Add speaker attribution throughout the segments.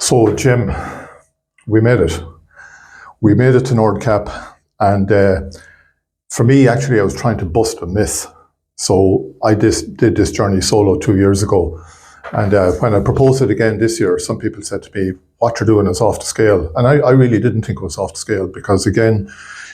Speaker 1: So, Jim, we made it. We made it to Nordcap, and for me, actually, I was trying to bust a myth. So I did this journey solo 2 years ago, and when I proposed it again this year, some people said to me, "What you're doing is off the scale," and I really didn't think it was off the scale because, again,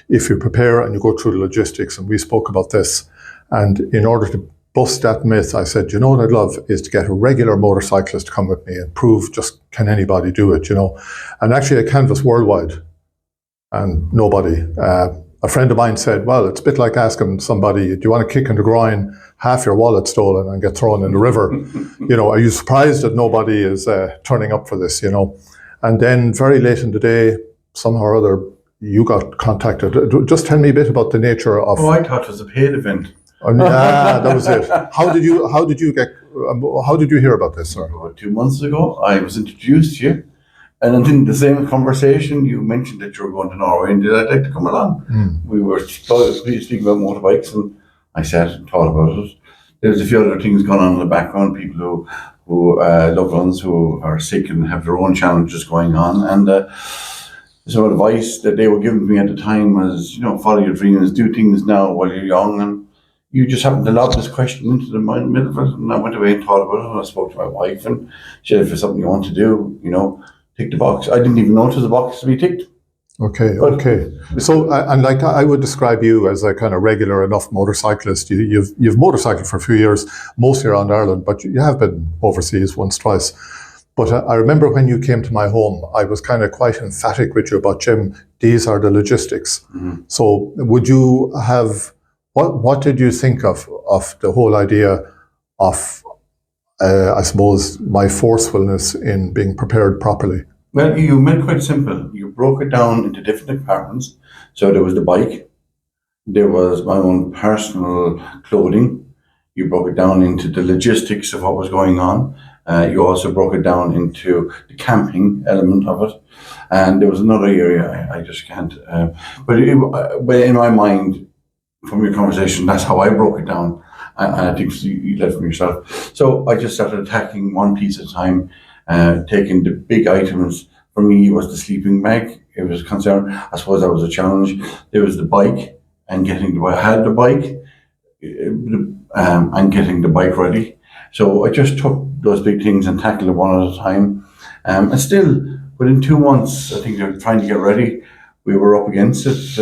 Speaker 1: if you prepare and you go through the logistics, and we spoke about this, and in order to bust that myth, I said, you know what I'd love is to get a regular motorcyclist to come with me and prove just can anybody do it, you know? And actually I canvassed worldwide and nobody. A friend of mine said, well, it's a bit like asking somebody, do you want a kick in the groin, half your wallet stolen and get thrown in the river? You know, are you surprised that nobody is turning up for this, you know? And then very late in the day, somehow or other, you got contacted. Just tell me a bit about the nature of...
Speaker 2: Oh, I thought it was a paid event.
Speaker 1: That was it. How did you hear about this, sir?
Speaker 2: About 2 months ago, I was introduced to you, and in the same conversation, you mentioned that you were going to Norway, and did I like to come along? We were speaking about motorbikes, and I sat and thought about it. There's a few other things going on in the background, people who loved ones who are sick and have their own challenges going on, and some advice that they were giving me at the time was, you know, follow your dreams, do things now while you're young, and you just happened to lob this question into the middle of it, and I went away and thought about it, and I spoke to my wife, and she said, if there's something you want to do, you know, tick the box. I didn't even know it was a box to be ticked.
Speaker 1: Okay. So, and like I would describe you as a kind of regular enough motorcyclist. You've motorcycled for a few years, mostly around Ireland, but you have been overseas once, twice. But I remember when you came to my home, I was kind of quite emphatic with you about, Jim, these are the logistics. Mm-hmm. So would you have... What did you think of the whole idea of, I suppose, my forcefulness in being prepared properly?
Speaker 2: Well, you made it quite simple. You broke it down into different compartments. So there was the bike, there was my own personal clothing. You broke it down into the logistics of what was going on. You also broke it down into the camping element of it. And there was another area I just can't... but in my mind, from your conversation, that's how I broke it down. And I think you led from yourself. So I just started attacking one piece at a time, taking the big items. For me, it was the sleeping bag. It was a concern. I suppose that was a challenge. There was the bike and I had the bike and getting the bike ready. So I just took those big things and tackled them one at a time. And still, within 2 months, I think they're trying to get ready. We were up against it.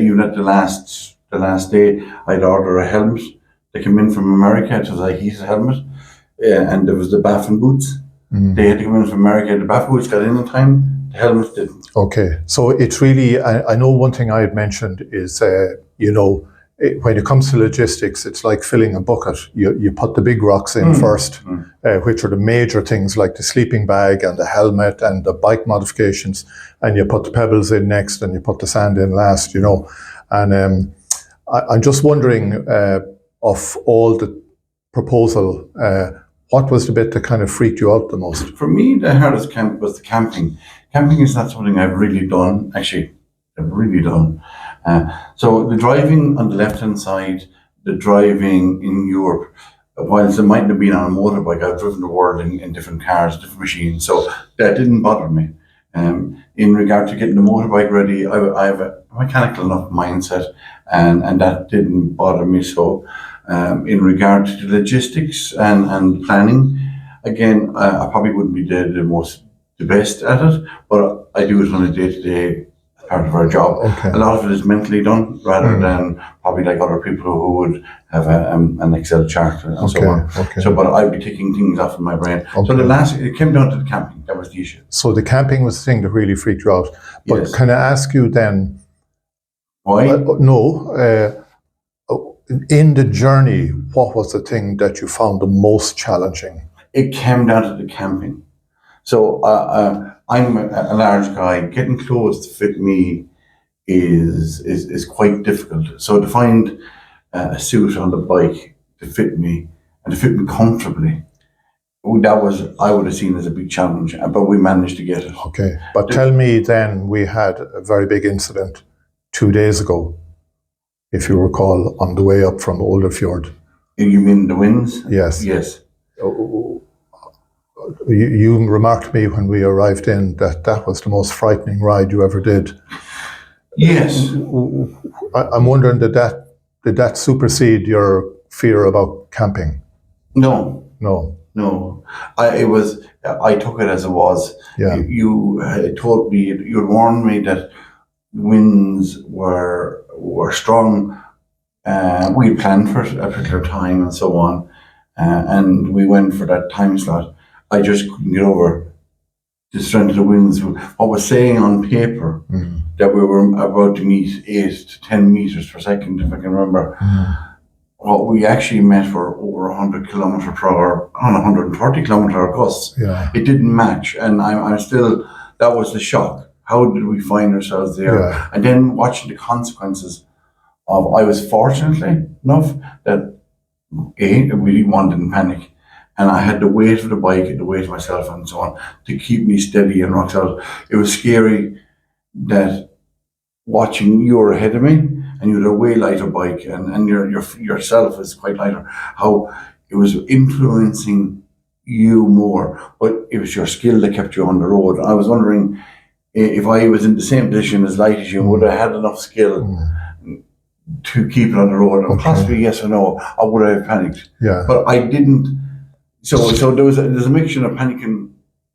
Speaker 2: Even at the last day, I'd order a helmet. They came in from America. It was a heated helmet. And there was the Baffin boots. Mm. They had to come in from America. The Baffin boots got in time. The helmet didn't.
Speaker 1: Okay. So it's really, I know one thing I had mentioned is, you know, when it comes to logistics, it's like filling a bucket. You put the big rocks in first, which are the major things like the sleeping bag and the helmet and the bike modifications. And you put the pebbles in next and you put the sand in last, you know. And I'm just wondering, of all the proposal, what was the bit that kind of freaked you out the most?
Speaker 2: For me, the hardest camp was the camping. Camping is not something I've really done, actually. I've really done. So the driving on the left-hand side, the driving in Europe, whilst it mightn't have been on a motorbike, I've driven the world in different cars, different machines, so that didn't bother me. In regard to getting the motorbike ready, I have a mechanical enough mindset, and that didn't bother me. So in regard to the logistics and planning, again, I probably wouldn't be the best at it, but I do it on a day-to-day part of our job. Okay. A lot of it is mentally done rather than probably like other people who would have an Excel chart and so on. Okay. So, but I'd be taking things off in my brain. Okay. So it came down to the camping. That was the issue.
Speaker 1: So the camping was the thing that really freaked you out. But yes. Can I ask you then?
Speaker 2: Why?
Speaker 1: In the journey, what was the thing that you found the most challenging?
Speaker 2: It came down to the camping. So I'm a large guy. Getting clothes to fit me is quite difficult. So to find a suit on the bike to fit me and to fit me comfortably, that was, I would have seen as a big challenge. But we managed to get it.
Speaker 1: Okay. But tell me then, we had a very big incident 2 days ago, if you recall, on the way up from Olderfjord.
Speaker 2: You mean the winds?
Speaker 1: Yes.
Speaker 2: Yes.
Speaker 1: you remarked to me when we arrived in that was the most frightening ride you ever did.
Speaker 2: Yes.
Speaker 1: I'm wondering, did that supersede your fear about camping?
Speaker 2: No.
Speaker 1: No.
Speaker 2: No. I took it as it was.
Speaker 1: Yeah.
Speaker 2: You told me, you had warned me that winds were strong. We had planned for a particular time and so on, and we went for that time slot. I just couldn't get over the strength of the winds. What was saying on paper that we were about to meet 8 to 10 meters per second, if I can remember. What we actually met were over 100 kilometer per hour, on 140 kilometer gusts.
Speaker 1: Yeah.
Speaker 2: It didn't match, and I'm still. That was the shock. How did we find ourselves there?
Speaker 1: Yeah.
Speaker 2: And then watching the consequences of. I was fortunately enough that we didn't panic, and I had the weight of the bike and the weight of myself and so on to keep me steady and rock solid. It was scary that watching you were ahead of me. And you had a way lighter bike, and yourself is quite lighter. How it was influencing you more, but it was your skill that kept you on the road. I was wondering if I was in the same position as light as you, would I have had enough skill to keep it on the road? And possibly yes or no, or would I have panicked?
Speaker 1: Yeah.
Speaker 2: But I didn't. So there's a mixture of panicking.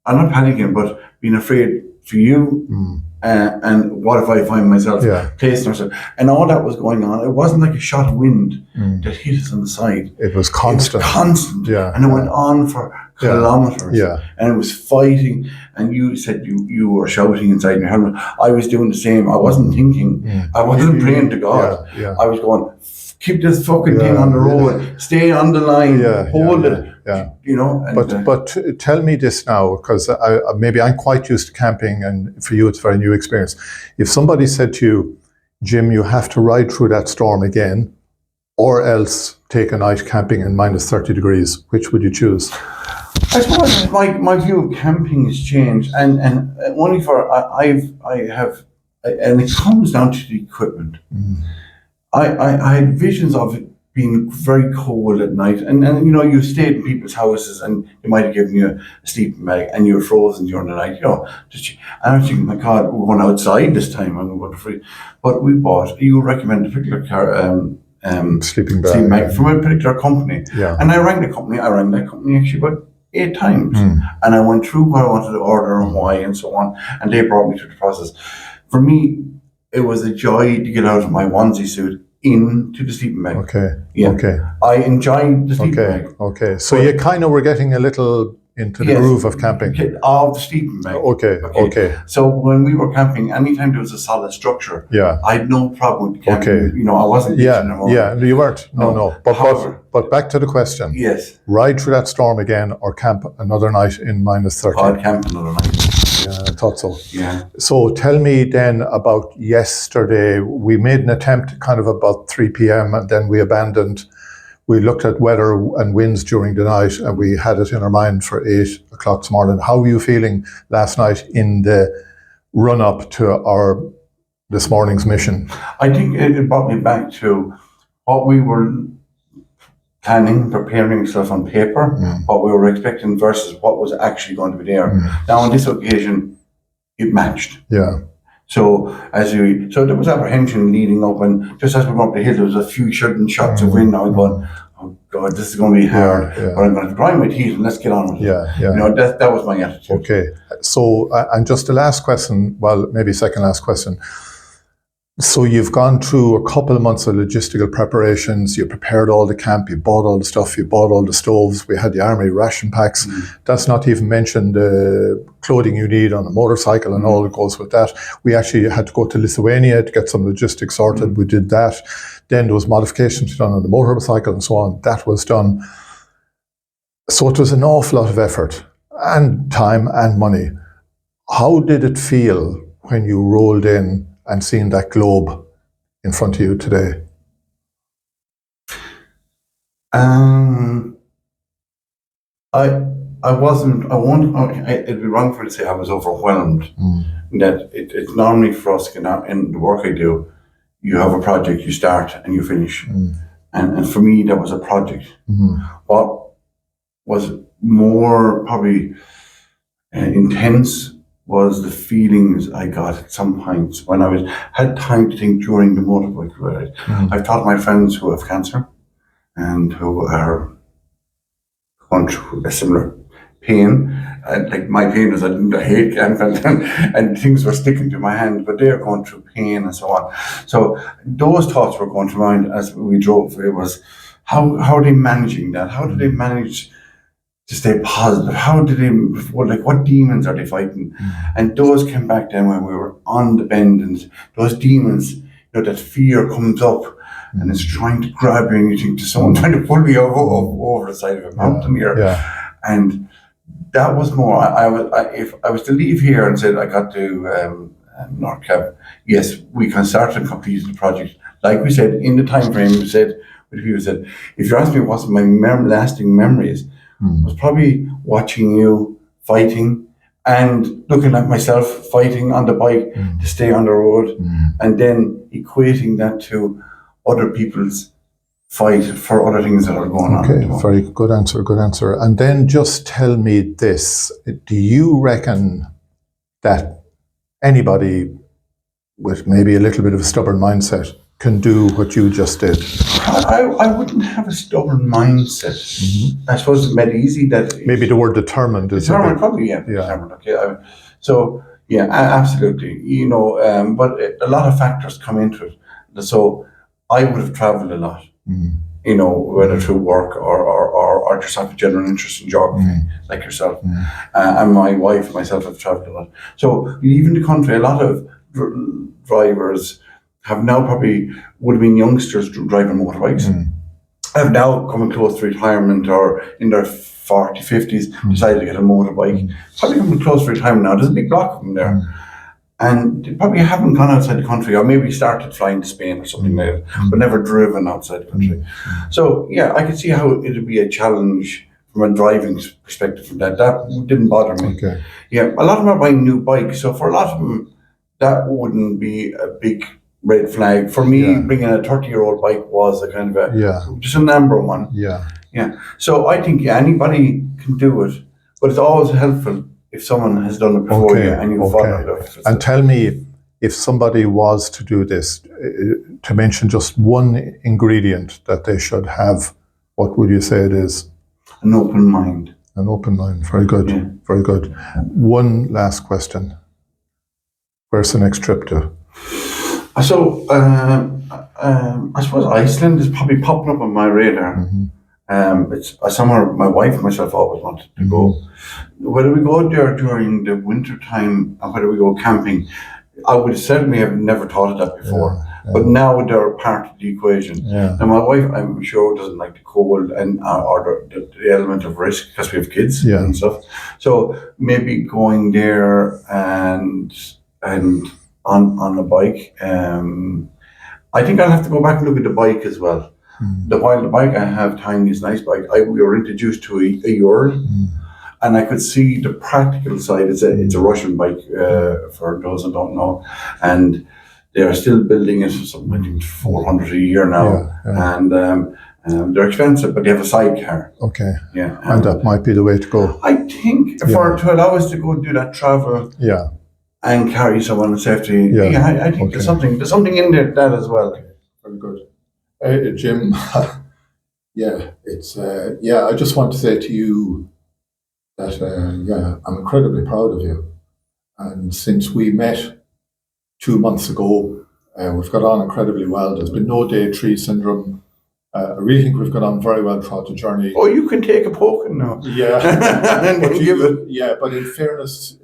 Speaker 2: I'm not panicking, but being afraid for you. And what if I find myself placing myself? And all that was going on. It wasn't like a shot of wind that hit us on the side.
Speaker 1: It was constant.
Speaker 2: It was constant.
Speaker 1: Yeah.
Speaker 2: And it went on for kilometers.
Speaker 1: Yeah.
Speaker 2: And it was fighting. And you said you were shouting inside your helmet. I was doing the same. I wasn't thinking. I wasn't praying to God.
Speaker 1: Yeah.
Speaker 2: I was going, keep this fucking thing on the road. Stay on the line. Hold it.
Speaker 1: Yeah.
Speaker 2: You know. And,
Speaker 1: but tell me this now, because maybe I'm quite used to camping, and for you it's a very new experience. If somebody said to you, Jim, you have to ride through that storm again, or else take a night camping in minus 30 degrees, which would you choose?
Speaker 2: I suppose my view of camping has changed, and only for I have, and it comes down to the equipment. I had visions of it being very cold at night, and you know, you stayed in people's houses and they might have given you a sleeping bag and you were frozen during the night, you know. And I was thinking, my God, we're going outside this time, I'm going to freeze. But we bought, you recommend a particular
Speaker 1: sleeping bag
Speaker 2: from a particular company.
Speaker 1: Yeah.
Speaker 2: And I rang that company actually about 8 times. And I went through what I wanted to order and why and so on, and they brought me through the process. For me, it was a joy to get out of my onesie suit into the sleeping bag.
Speaker 1: Okay.
Speaker 2: I enjoyed the sleeping bag.
Speaker 1: Okay. So you kind of were getting a little into the groove of camping.
Speaker 2: Of the sleeping bag.
Speaker 1: Okay.
Speaker 2: So when we were camping, anytime there was a solid structure, I had no problem with camping. You know, I wasn't
Speaker 1: you weren't. No. But back to the question.
Speaker 2: Yes.
Speaker 1: Ride through that storm again or camp another night in minus 30?
Speaker 2: I'd camp another night.
Speaker 1: Yeah, I thought so.
Speaker 2: Yeah.
Speaker 1: So tell me then about yesterday. We made an attempt kind of about 3 p.m. and then we abandoned. We looked at weather and winds during the night and we had it in our mind for 8 o'clock this morning. How were you feeling last night in the run-up to this morning's mission?
Speaker 2: I think it brought me back to what we were planning, preparing stuff on paper, what we were expecting versus what was actually going to be there. Now on this occasion, it matched.
Speaker 1: Yeah.
Speaker 2: So there was apprehension leading up, and just as we went up the hill, there was a few sudden shots of wind. I was going, oh God, this is going to be hard. But I'm going to grind my teeth and let's get on with it.
Speaker 1: Yeah.
Speaker 2: You know, that was my attitude.
Speaker 1: Okay. So, and just the last question, well, maybe second last question. So you've gone through a couple of months of logistical preparations, you prepared all the camp, you bought all the stuff, you bought all the stoves, we had the army ration packs. That's not even mentioned the clothing you need on a motorcycle and all that goes with that. We actually had to go to Lithuania to get some logistics sorted. We did that. Then there was modifications done on the motorcycle and so on. That was done. So it was an awful lot of effort and time and money. How did it feel when you rolled in and seeing that globe in front of you today? It'd be wrong for me to say I was overwhelmed. That it's normally for us in the work I do, you have a project, you start and you finish. And for me, that was a project. What was
Speaker 2: more probably intense was the feelings I got at some points when I had time to think during the motorbike ride. I've taught my friends who have cancer and who are going through a similar pain. Like my pain was I hate camping and things were sticking to my hand, but they're going through pain and so on. So those thoughts were going to mind as we drove. It was how are they managing that? How do they manage to stay positive? How do they, what demons are they fighting? And those came back then when we were on the bend, and those demons, that fear comes up and it's trying to grab you, and you think there's someone trying to pull me over the side of a mountain here. And that was more, if I was to leave here and said I got to Nordcap, yes, we can start and complete the project. Like we said, in the time frame, we said, people said, if you ask me what's my lasting memories, was probably watching you fighting and looking at myself fighting on the bike to stay on the road, and then equating that to other people's fight for other things that are going on.
Speaker 1: Okay, very good answer, good answer. And then just tell me this, do you reckon that anybody with maybe a little bit of a stubborn mindset can do what you just did?
Speaker 2: I wouldn't have a stubborn mindset. I suppose it's made easy that...
Speaker 1: Maybe the word determined is...
Speaker 2: Determined, probably, yeah. Determined, okay. So, yeah, absolutely. But a lot of factors come into it. So I would have travelled a lot, whether through work or just have a general interest in geography, like yourself. And my wife, myself, have travelled a lot. So leaving the country, a lot of drivers have now probably would have been youngsters driving motorbikes, have now coming close to retirement or in their 40s, 50s, decided to get a motorbike. Probably coming close to retirement now. There's a big block of them there. And they probably haven't gone outside the country, or maybe started flying to Spain or something like that, but never driven outside the country. So, yeah, I could see how it would be a challenge from a driving perspective from that. That didn't bother me.
Speaker 1: Okay.
Speaker 2: Yeah, a lot of them are buying new bikes. So for a lot of them, that wouldn't be a big red flag. For me, bringing a 30-year-old bike was a kind of just a number one. Yeah. So I think anybody can do it, but it's always helpful if someone has done it before you and you follow it.
Speaker 1: And tell me, if somebody was to do this, to mention just one ingredient that they should have, what would you say it is?
Speaker 2: An open mind.
Speaker 1: An open mind. Very good. Yeah. Very good. One last question. Where's the next trip to?
Speaker 2: So, I suppose Iceland is probably popping up on my radar. It's somewhere my wife and myself always wanted to go. Whether we go there during the winter time or whether we go camping, I would certainly have never thought of that before. But now they're part of the equation. And my wife, I'm sure, doesn't like the cold and or the element of risk because we have kids and stuff. So maybe going there and on a bike. I think I'll have to go back and look at the bike as well. While the bike I have, Tiny's nice bike, we were introduced to a Ural, and I could see the practical side. It's a Russian bike, for those who don't know, and they are still building it for something, I think 400 a year now, and they're expensive, but they have a sidecar.
Speaker 1: Okay. Yeah, and that might be the way to go.
Speaker 2: I think to allow us to go do that travel. And carry someone in safety. I think there's something in there that as well.
Speaker 1: Very good. Jim, it's I just want to say to you that I'm incredibly proud of you. And since we met 2 months ago, we've got on incredibly well. There's been no day three syndrome. I really think we've got on very well throughout the journey.
Speaker 2: Oh, you can take a poking now.
Speaker 1: But in fairness,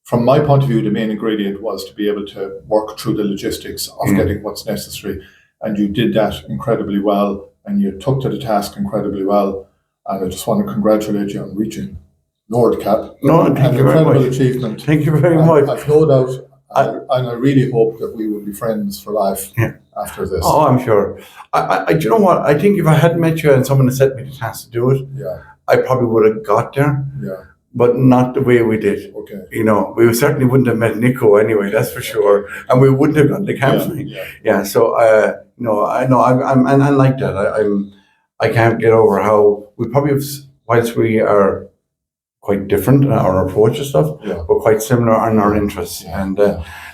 Speaker 1: from my point of view, the main ingredient was to be able to work through the logistics of getting what's necessary. And you did that incredibly well, and you took to the task incredibly well. And I just want to congratulate you on reaching Nordcap.
Speaker 2: No, thank you very much.
Speaker 1: Incredible achievement.
Speaker 2: Thank you very much.
Speaker 1: I've no doubt, and I really hope that we will be friends for life after this.
Speaker 2: Oh, I'm sure. Do you know what? I think if I hadn't met you and someone had set me the task to do it, I probably would have got there. But not the way we did. Okay. We certainly wouldn't have met Nico anyway, that's for sure. And we wouldn't have gone to camping. So, I know, I'm like that. I can't get over how we probably have, whilst we are quite different in our approach to stuff,
Speaker 1: Yeah.
Speaker 2: we're quite similar in our interests, and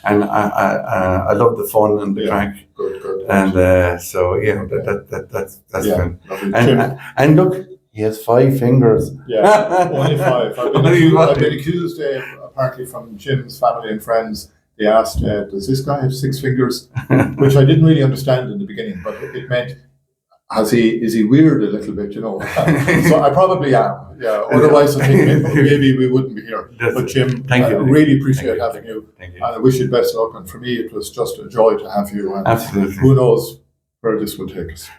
Speaker 2: I love the fun and the crack,
Speaker 1: Good.
Speaker 2: and so yeah, that's
Speaker 1: Yeah.
Speaker 2: good.
Speaker 1: Lovely. Jim,
Speaker 2: And look, he has 5 fingers.
Speaker 1: yeah, only 5.
Speaker 2: Only
Speaker 1: I've been
Speaker 2: five.
Speaker 1: accused, apparently from Jim's family and friends. They asked, "Does this guy have 6 fingers?" Which I didn't really understand in the beginning, but it meant, is he weird a little bit, you know? So I probably am. Yeah. Otherwise, I think maybe we wouldn't be here. But Jim,
Speaker 2: Thank
Speaker 1: I
Speaker 2: you.
Speaker 1: really appreciate
Speaker 2: Thank you.
Speaker 1: having you,
Speaker 2: Thank you.
Speaker 1: and I wish you the best of luck. And for me, it was just a joy to have you. And
Speaker 2: Absolutely.
Speaker 1: who knows where this will take us.